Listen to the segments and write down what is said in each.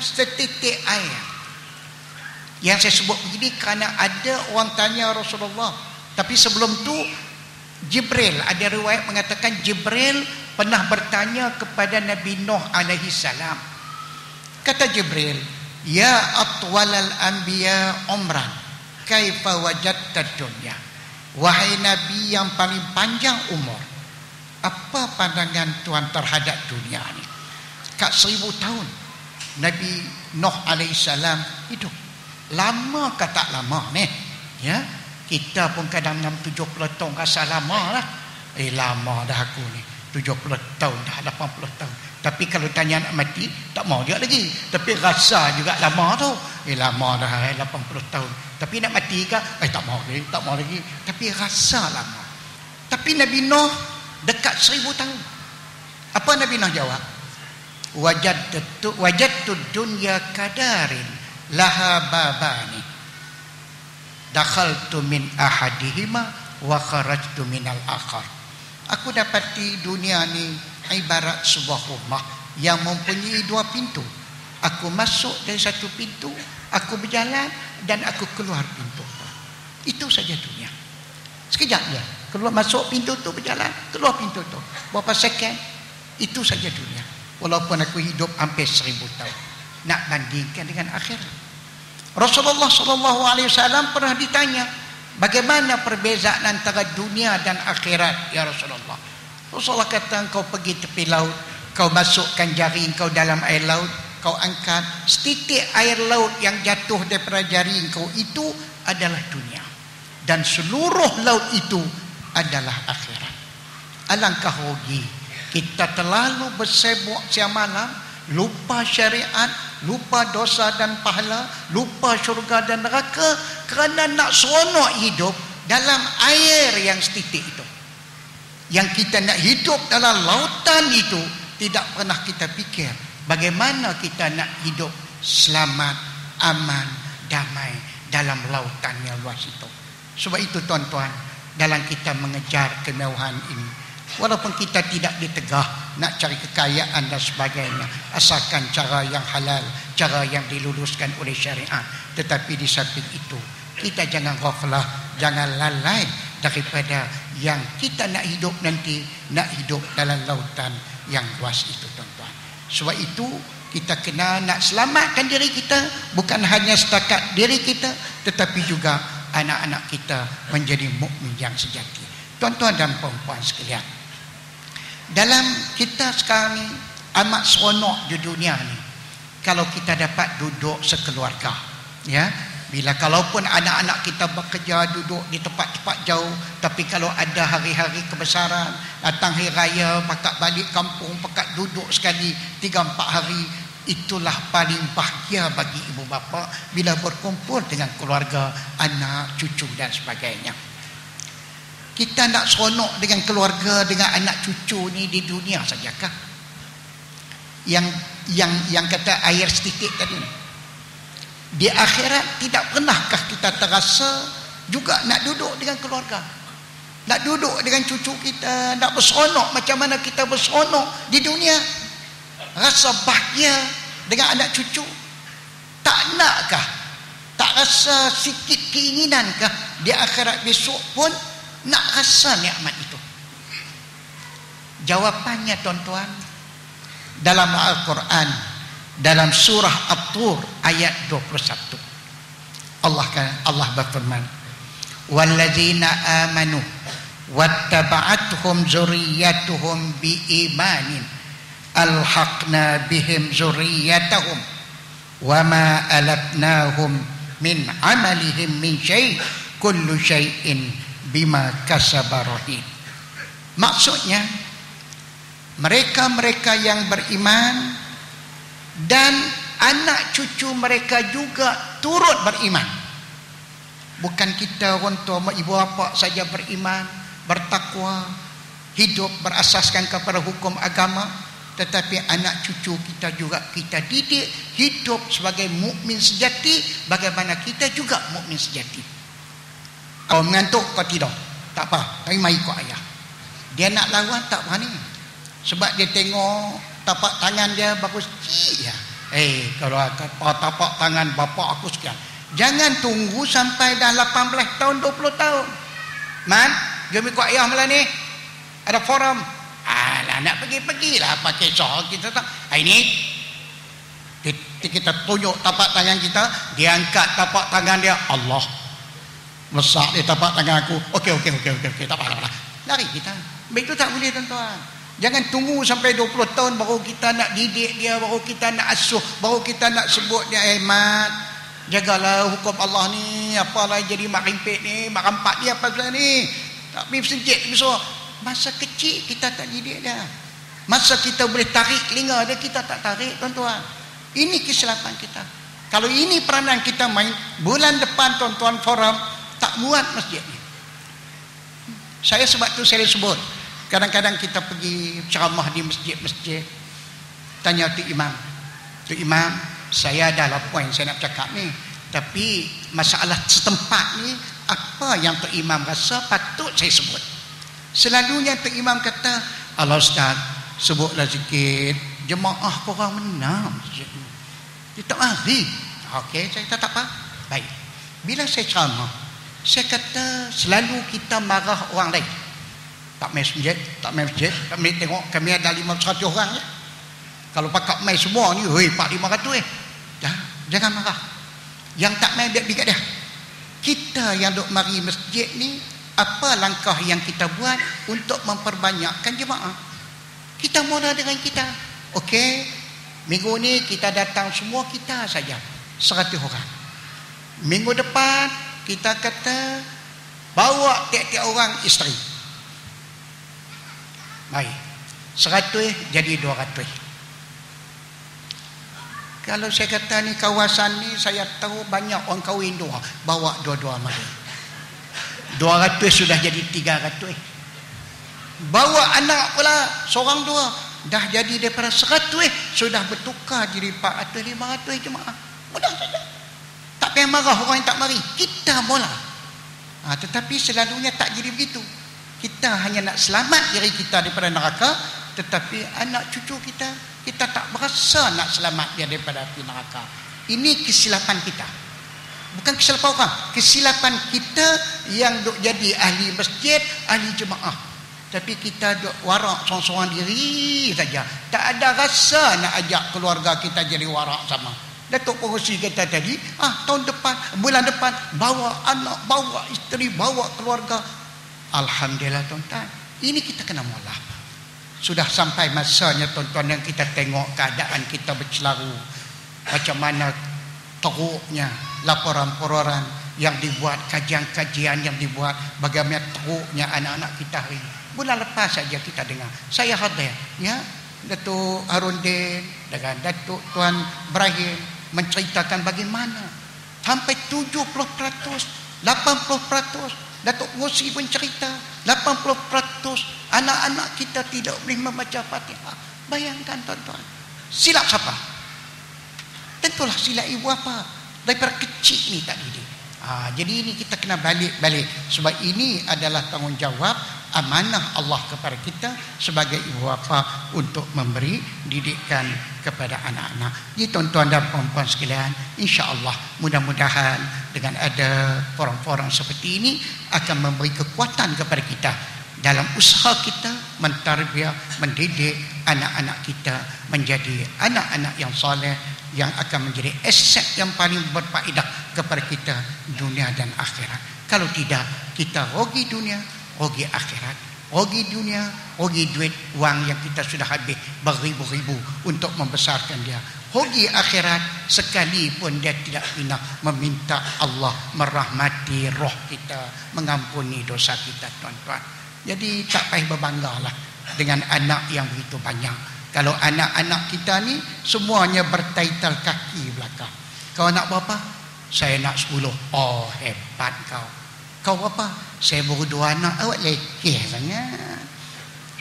setitik air. Yang saya sebut begini kerana ada orang tanya Rasulullah. Tapi sebelum tu Jibril, ada riwayat mengatakan Jibril pernah bertanya kepada Nabi Nuh alaihi salam. Kata Jibril, ya atwalal anbiya umran, kaifa wajadta dunya? Wahai Nabi yang paling panjang umur, apa pandangan Tuhan terhadap dunia ni? Kat 1000 tahun Nabi Nuh alaihi salam hidup. Lama ke tak lama ni? Ya, kita pun kadang 70 tahun rasa lama lah. Lama dah aku ni, 70 tahun dah, 80 tahun. Tapi kalau tanya nak mati, tak mau juga lagi. Tapi rasa juga lama tu. Lama dah 80 tahun. Tapi nak mati ke? Tak mau lagi, tak mau lagi. Tapi rasa lama. Tapi Nabi Nuh dekat 1000 tahun. Apa Nabi Nuh jawab? Wajadtu dunya kadarin laha babani. Dakhaltu min ahadihima wa kharajtu minal akhar. Aku dapati dunia ni ibarat sebuah rumah yang mempunyai 2 pintu. Aku masuk dari satu pintu, aku berjalan dan aku keluar pintu. Itu saja dunia. Sekejap je, keluar masuk pintu tu, berjalan keluar pintu tu. Berapa second, itu saja dunia. Walaupun aku hidup hampir 1000 tahun. Nak bandingkan dengan akhirat. Rasulullah SAW pernah ditanya, bagaimana perbezaan antara dunia dan akhirat ya Rasulullah? Rasulullah kata, kau pergi tepi laut, kau masukkan jari kau dalam air laut, kau angkat, setitik air laut yang jatuh daripada jari kau itu adalah dunia, dan seluruh laut itu adalah akhirat. Alangkah rugi kita terlalu bersibuk siang malam, lupa syariat, lupa dosa dan pahala, lupa syurga dan neraka kerana nak seronok hidup dalam air yang setitik itu. Yang kita nak hidup dalam lautan itu, tidak pernah kita fikir bagaimana kita nak hidup selamat, aman, damai dalam lautan yang luas itu. Sebab itu tuan-tuan, dalam kita mengejar kemewahan ini, walaupun kita tidak ditegah nak cari kekayaan dan sebagainya, asalkan cara yang halal, cara yang diluluskan oleh syariat. Tetapi di samping itu, kita jangan ghaflah, jangan lalai daripada yang kita nak hidup nanti, nak hidup dalam lautan yang luas itu tuan-tuan. Sebab itu kita kena nak selamatkan diri kita, bukan hanya setakat diri kita, tetapi juga anak-anak kita menjadi mukmin yang sejati. Tuan-tuan dan puan-puan sekalian, dalam kita sekarang ni amat seronok di dunia ni kalau kita dapat duduk sekeluarga, ya. Bila kalaupun anak-anak kita bekerja duduk di tempat-tempat jauh, tapi kalau ada hari-hari kebesaran, datang hari raya, pakat balik kampung, pakat duduk sekali 3-4 hari, itulah paling bahagia bagi ibu bapa bila berkumpul dengan keluarga, anak, cucu dan sebagainya. Kita nak seronok dengan keluarga, dengan anak cucu ni di dunia sajakah? Yang kata air setitik tadi, di akhirat tidak pernahkah kita terasa juga nak duduk dengan keluarga, nak duduk dengan cucu kita, nak berseronok macam mana kita berseronok di dunia? Rasa bahagia dengan anak cucu, tak nakkah? Tak rasa sikit keinginankah di akhirat besok pun nak rasa nikmat itu? Jawapannya tuan-tuan, dalam Al-Quran, dalam surah At-Tur ayat 21, Allah berfirman, wallazina amanu wattaba'athum zurriyyatuhum biimanin alhaqna bihim zurriyyatahum wama alatnahum min amalihim min syai' kullu syai'in bima kasaba rahim. Maksudnya, mereka-mereka yang beriman dan anak cucu mereka juga turut beriman. Bukan kita orang tua, ibu bapa saja beriman, bertakwa, hidup berasaskan kepada hukum agama, tetapi anak cucu kita juga kita didik hidup sebagai mukmin sejati, bagaimana kita juga mukmin sejati. Kau mengantuk, kau tidur, tak apa, terima ikut ayah. Dia nak lawan tak berani, sebab dia tengok tapak tangan dia bagus, ya, Kalau tapak tangan bapa aku sekian. Jangan tunggu sampai dah 18 tahun, 20 tahun. Man, jom ikut ayah malah ni. Ada forum. Alah, nak pergi-pergilah pakai soal kita tak. Ini kita tunjuk tapak tangan kita, dia angkat tapak tangan dia, Allah. Lesak dia tapak tangan aku. Okey, tak apa-apa. Lari kita. Begitu tak boleh tuan-tuan. Jangan tunggu sampai 20 tahun baru kita nak didik dia, baru kita nak asuh, baru kita nak sebut dia Mat. Jagalah hukum Allah ni, apalah jadi mak rimpit ni, mak rampak ni apa sebab ni. Tak pergi senjit besar. Masa kecil kita tak didik dia. Masa kita boleh tarik telinga dia, kita tak tarik tuan-tuan. Ini kesilapan kita. Kalau ini peranan kita main, bulan depan tuan-tuan forum tak muat masjid ni. Saya sebab tu saya sebut, kadang-kadang kita pergi ceramah di masjid-masjid, tanya tu imam, saya adalah poin saya nak cakap ni, tapi masalah setempat ni apa yang tu imam rasa patut saya sebut. Selalunya tu imam kata, Allah Ustaz, sebutlah sikit, jemaah korang menang masjid ni, dia tak mari. Okey, saya kata tak apa. Baik, bila saya ceramah, saya kata selalu kita marah orang lain. Tak main masjid. Kami tengok kami ada 500 orang ya. Kalau pakak main semua ni, 400-500 jangan marah. Yang tak main biar bigat dia. Kita yang duk mari masjid ni, apa langkah yang kita buat untuk memperbanyakkan jemaah? Kita mula dengan kita. Okey, minggu ni kita datang semua kita saja 100 orang. Minggu depan kita kata bawa tiap-tiap orang isteri. Baik, 100 jadi 200. Kalau saya kata ni kawasan ni saya tahu banyak orang kahwin dua, bawa dua-dua mari. 200 sudah jadi 300. Bawa anak pula seorang dua, dah jadi daripada 100 sudah bertukar jadi 400, 500 jemaah. Mudah saja. Tak payah marah orang yang tak mari. Kita mula. Tetapi selalunya tak jadi begitu. Kita hanya nak selamat diri kita daripada neraka, tetapi anak cucu kita tak berasa nak selamat dia daripada api neraka. Ini kesilapan kita. Bukan kesilapan orang, kesilapan kita yang duk jadi ahli masjid, ahli jemaah. Tapi kita duk warak seorang-seorang diri saja. Tak ada rasa nak ajak keluarga kita jadi warak sama. Datuk Pengerusi kata tadi, tahun depan, bulan depan, bawa anak, bawa isteri, bawa keluarga. Alhamdulillah tuan-tuan, ini kita kena mula. Sudah sampai masanya tuan-tuan yang kita tengok keadaan kita bercelaru. Macam mana teruknya laporan-laporan yang dibuat, kajian-kajian yang dibuat, bagaimana teruknya anak-anak kita hari ini. Bulan lepas saja kita dengar, saya hadir ya, Datuk Harundin dengan Datuk Tuan Ibrahim menceritakan bagaimana sampai 70%, 80%. Datuk Pengerusi pun cerita 80% anak-anak kita tidak boleh membaca Fatihah. Bayangkan tuan-tuan, silap siapa? Tentulah silap ibu bapa. Daripada kecil ni tak didik. Jadi ini kita kena balik-balik, sebab ini adalah tanggungjawab amanah Allah kepada kita sebagai ibu bapa untuk memberi didikan kepada anak-anak. Jadi tuan-tuan dan puan-puan sekalian, insya-Allah mudah-mudahan dengan ada forum-forum seperti ini akan memberi kekuatan kepada kita dalam usaha kita mentarbiah, mendidik anak-anak kita menjadi anak-anak yang soleh, yang akan menjadi aset yang paling berfaedah kepada kita dunia dan akhirat. Kalau tidak, kita rugi dunia, rugi akhirat. Rugi dunia, rugi duit, wang yang kita sudah habis beribu-ribu untuk membesarkan dia. Rugi akhirat, sekalipun dia tidak pernah meminta Allah merahmati roh kita, mengampuni dosa kita tuan-tuan. Jadi tak payah berbanggalah dengan anak yang begitu banyak. Kalau anak-anak kita ni semuanya bertaital kaki belakang. Kau nak berapa? Saya nak 10. Oh, hebat kau. Kau berapa? Saya baru 2 anak. Awak lekeh sangat.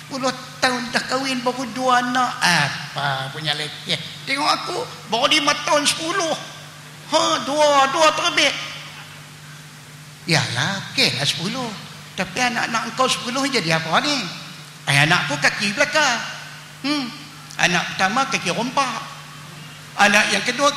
10 tahun dah kahwin baru 2 anak. Apa punya lekeh? Tengok aku baru 5 tahun 10. Dua terbit. Yalah, okeylah 10. Tapi anak-anak engkau 10 jadi apa ni? Anakku kaki belakang. Anak pertama kaki rompak. Anak yang kedua